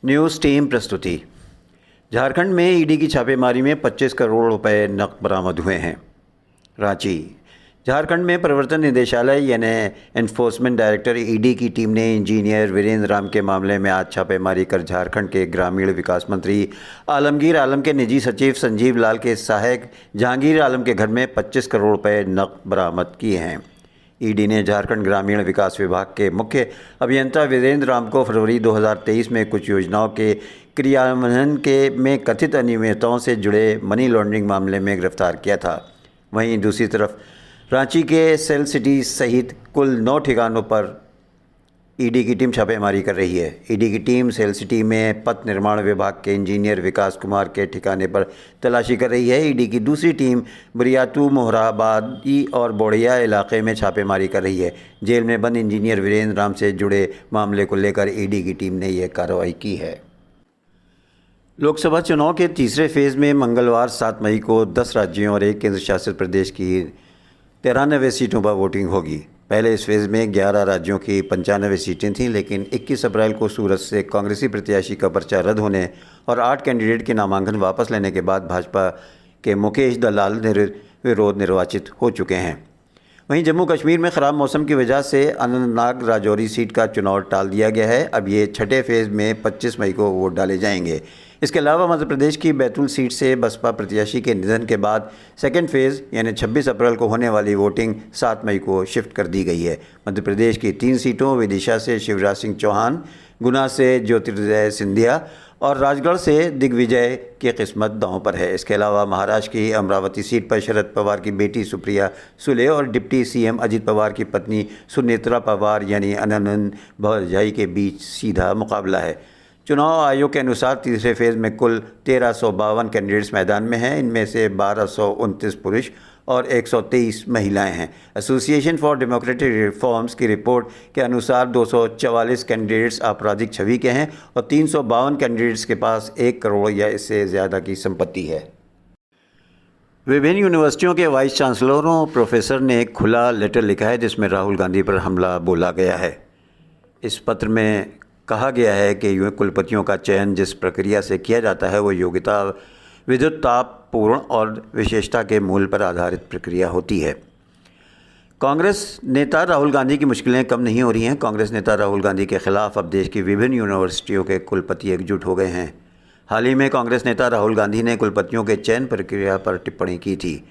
News team प्रस्तुति। झारखंड में ED की छापेमारी में 25 करोड़ रुपए नकद बरामद हुए हैं। रांची। झारखंड में प्रवर्तन निदेशालय यानी एनफोर्समेंट डायरेक्टर ईडी की टीम ने इंजीनियर वीरेंद्र राम के मामले में आज छापेमारी कर झारखंड के ग्रामीण विकास मंत्री आलमगीर आलम के निजी सचिव संजीव लाल के सहायक जहांगीर आलम के घर में 25 करोड़ रुपए नकद बरामद किए हैं। ईडी ने झारखंड ग्रामीण विकास विभाग के मुख्य अभियंता वीरेंद्र राम को फरवरी 2023 में कुछ योजनाओं के क्रियान्वयन में कथित अनियमितताओं से जुड़े मनी लॉन्ड्रिंग मामले में गिरफ्तार किया था। वहीं दूसरी तरफ रांची के सेल सिटी सहित कुल 9 ठिकानों पर ईडी की टीम छापेमारी कर रही है। ईडी की टीम सेल सिटी में पथ निर्माण विभाग के इंजीनियर विकास कुमार के ठिकाने पर तलाशी कर रही है। ईडी की दूसरी टीम बुरियातू, मोहराबादी और बोड़िया इलाके में छापेमारी कर रही है। जेल में बंद इंजीनियर वीरेंद्र राम से जुड़े मामले को लेकर ईडी की टीम ने यह कार्रवाई की है। लोकसभा चुनाव के तीसरे फेज़ में मंगलवार 7 मई को 10 राज्यों और 1 केंद्र शासित प्रदेश की 93 सीटों पर वोटिंग होगी। पहले इस फेज़ में 11 राज्यों की 95 सीटें थीं, लेकिन 21 अप्रैल को सूरत से कांग्रेसी प्रत्याशी का पर्चा रद्द होने और 8 कैंडिडेट के नामांकन वापस लेने के बाद भाजपा के मुकेश दलाल निर्विरोध निर्वाचित हो चुके हैं। वहीं जम्मू कश्मीर में ख़राब मौसम की वजह से अनंतनाग राजौरी सीट का चुनाव टाल दिया गया है। अब ये छठे फेज़ में 25 मई को वोट डाले जाएंगे। इसके अलावा मध्य प्रदेश की बैतूल सीट से बसपा प्रत्याशी के निधन के बाद सेकेंड फेज़ यानी 26 अप्रैल को होने वाली वोटिंग 7 मई को शिफ्ट कर दी गई है। मध्य प्रदेश की 3 सीटों विदिशा से शिवराज सिंह चौहान, गुना से ज्योतिर्मय सिंधिया और राजगढ़ से दिग्विजय की किस्मत दांव पर है। इसके अलावा महाराष्ट्र की अमरावती सीट पर शरद पवार की बेटी सुप्रिया सुले और डिप्टी सीएम अजित पवार की पत्नी सुनेत्रा पवार यानी अनंत भौजाई के बीच सीधा मुकाबला है। चुनाव आयोग के अनुसार तीसरे फेज़ में कुल 1352 कैंडिडेट्स मैदान में हैं। इनमें से 1229 पुरुष और 123 महिलाएं हैं। एसोसिएशन फॉर डेमोक्रेटिक रिफॉर्म्स की रिपोर्ट के अनुसार 244 कैंडिडेट्स आपराधिक छवि के हैं और 352 कैंडिडेट्स के पास 1 करोड़ या इससे ज़्यादा की संपत्ति है। विभिन्न यूनिवर्सिटियों के वाइस चांसलरों और प्रोफेसर ने एक खुला लेटर लिखा है जिसमें राहुल गांधी पर हमला बोला गया है। इस पत्र में कहा गया है कि कुलपतियों का चयन जिस प्रक्रिया से किया जाता है वो योग्यता, विद्युतापूर्ण और विशेषता के मूल पर आधारित प्रक्रिया होती है। कांग्रेस नेता राहुल गांधी की मुश्किलें कम नहीं हो रही हैं। कांग्रेस नेता राहुल गांधी के खिलाफ अब देश की विभिन्न यूनिवर्सिटियों के कुलपति एकजुट हो गए हैं। हाल ही में कांग्रेस नेता राहुल गांधी ने कुलपतियों के चयन प्रक्रिया पर टिप्पणी की थी।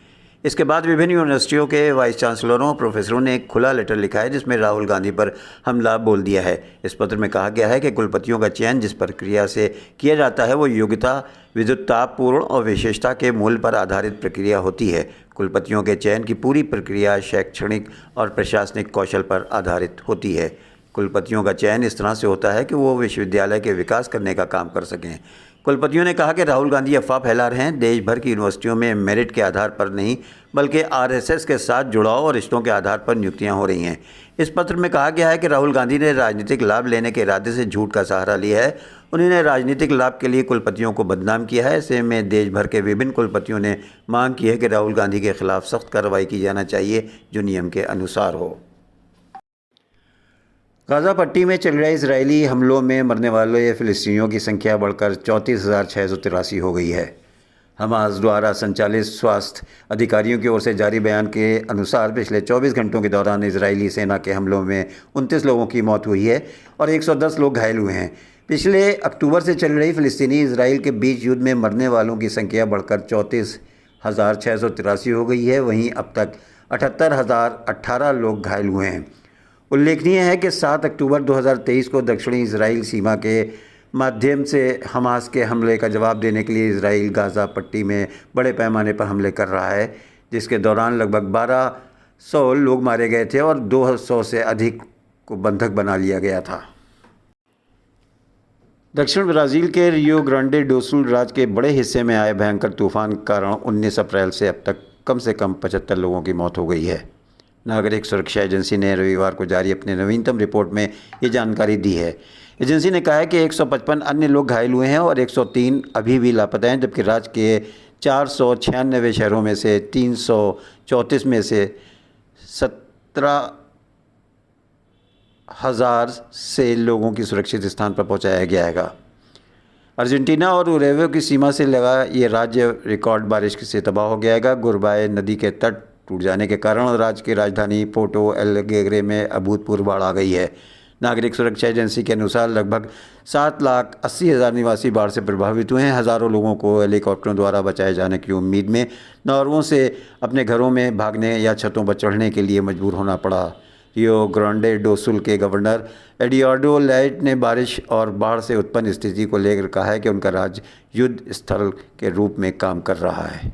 इसके बाद विभिन्न यूनिवर्सिटियों के वाइस चांसलरों और प्रोफेसरों ने एक खुला लेटर लिखा है जिसमें राहुल गांधी पर हमला बोल दिया है। इस पत्र में कहा गया है कि कुलपतियों का चयन जिस प्रक्रिया से किया जाता है वो योग्यता, विद्युतापूर्ण और विशेषता के मूल पर आधारित प्रक्रिया होती है। कुलपतियों के चयन की पूरी प्रक्रिया शैक्षणिक और प्रशासनिक कौशल पर आधारित होती है। कुलपतियों का चयन इस तरह से होता है कि वो विश्वविद्यालय के विकास करने का काम कर सकें। कुलपतियों ने कहा कि राहुल गांधी अफवाह फैला रहे हैं। देश भर की यूनिवर्सिटियों में मेरिट के आधार पर नहीं बल्कि आरएसएस के साथ जुड़ाव और रिश्तों के आधार पर नियुक्तियां हो रही हैं। इस पत्र में कहा गया है कि राहुल गांधी ने राजनीतिक लाभ लेने के इरादे से झूठ का सहारा लिया है। उन्होंने राजनीतिक लाभ के लिए कुलपतियों को बदनाम किया है। ऐसे में देश भर के विभिन्न कुलपतियों ने मांग की है कि राहुल गांधी के खिलाफ सख्त कार्रवाई की जाना चाहिए जो नियम के अनुसार हो। गाज़ा पट्टी में चल रहे इजरायली हमलों में मरने वाले फ़िलिस्तीनियों की संख्या बढ़कर 34,683 हो गई है। हमास द्वारा संचालित स्वास्थ्य अधिकारियों की ओर से जारी बयान के अनुसार पिछले 24 घंटों के दौरान इजरायली सेना के हमलों में 29 लोगों की मौत हुई है और 110 लोग घायल हुए हैं। पिछले अक्टूबर से चल रही फ़िलिस्तीनी इजराइल के बीच युद्ध में मरने वालों की संख्या बढ़कर 34,683 हो गई है। वहीं अब तक 78,018 लोग घायल हुए हैं। उल्लेखनीय है कि 7 अक्टूबर 2023 को दक्षिणी इजराइल सीमा के माध्यम से हमास के हमले का जवाब देने के लिए इजराइल गाज़ा पट्टी में बड़े पैमाने पर हमले कर रहा है, जिसके दौरान लगभग 1200 लोग मारे गए थे और 200 से अधिक को बंधक बना लिया गया था। दक्षिण ब्राज़ील के रियो ग्रांडे डो सुल राज्य के बड़े हिस्से में आए भयंकर तूफान के कारण 19 अप्रैल से अब तक कम से कम 75 लोगों की मौत हो गई है। नागरिक सुरक्षा एजेंसी ने रविवार को जारी अपने नवीनतम रिपोर्ट में ये जानकारी दी है। एजेंसी ने कहा है कि 155 अन्य लोग घायल हुए हैं और 103 अभी भी लापता हैं, जबकि राज्य के 496 शहरों में से 334 में से 17,000 से लोगों की सुरक्षित स्थान पर पहुंचाया गया है। अर्जेंटीना और उरुग्वे की सीमा से लगा ये राज्य रिकॉर्ड बारिश से तबाह हो गया है। गुरबाए नदी के तट टूट जाने के कारण राज्य की राजधानी पोर्टो एलेग्रे में अभूतपूर्व बाढ़ आ गई है। नागरिक सुरक्षा एजेंसी के अनुसार लगभग 7,80,000 निवासी बाढ़ से प्रभावित हुए हैं। हज़ारों लोगों को हेलीकॉप्टरों द्वारा बचाए जाने की उम्मीद में नावों से अपने घरों में भागने या छतों पर चढ़ने के लिए मजबूर होना पड़ा। रियो ग्रांडे डो सुल के गवर्नर एडियार्डो लैट ने बारिश और बाढ़ से उत्पन्न स्थिति को लेकर कहा है कि उनका राज्य युद्ध स्थल के रूप में काम कर रहा है।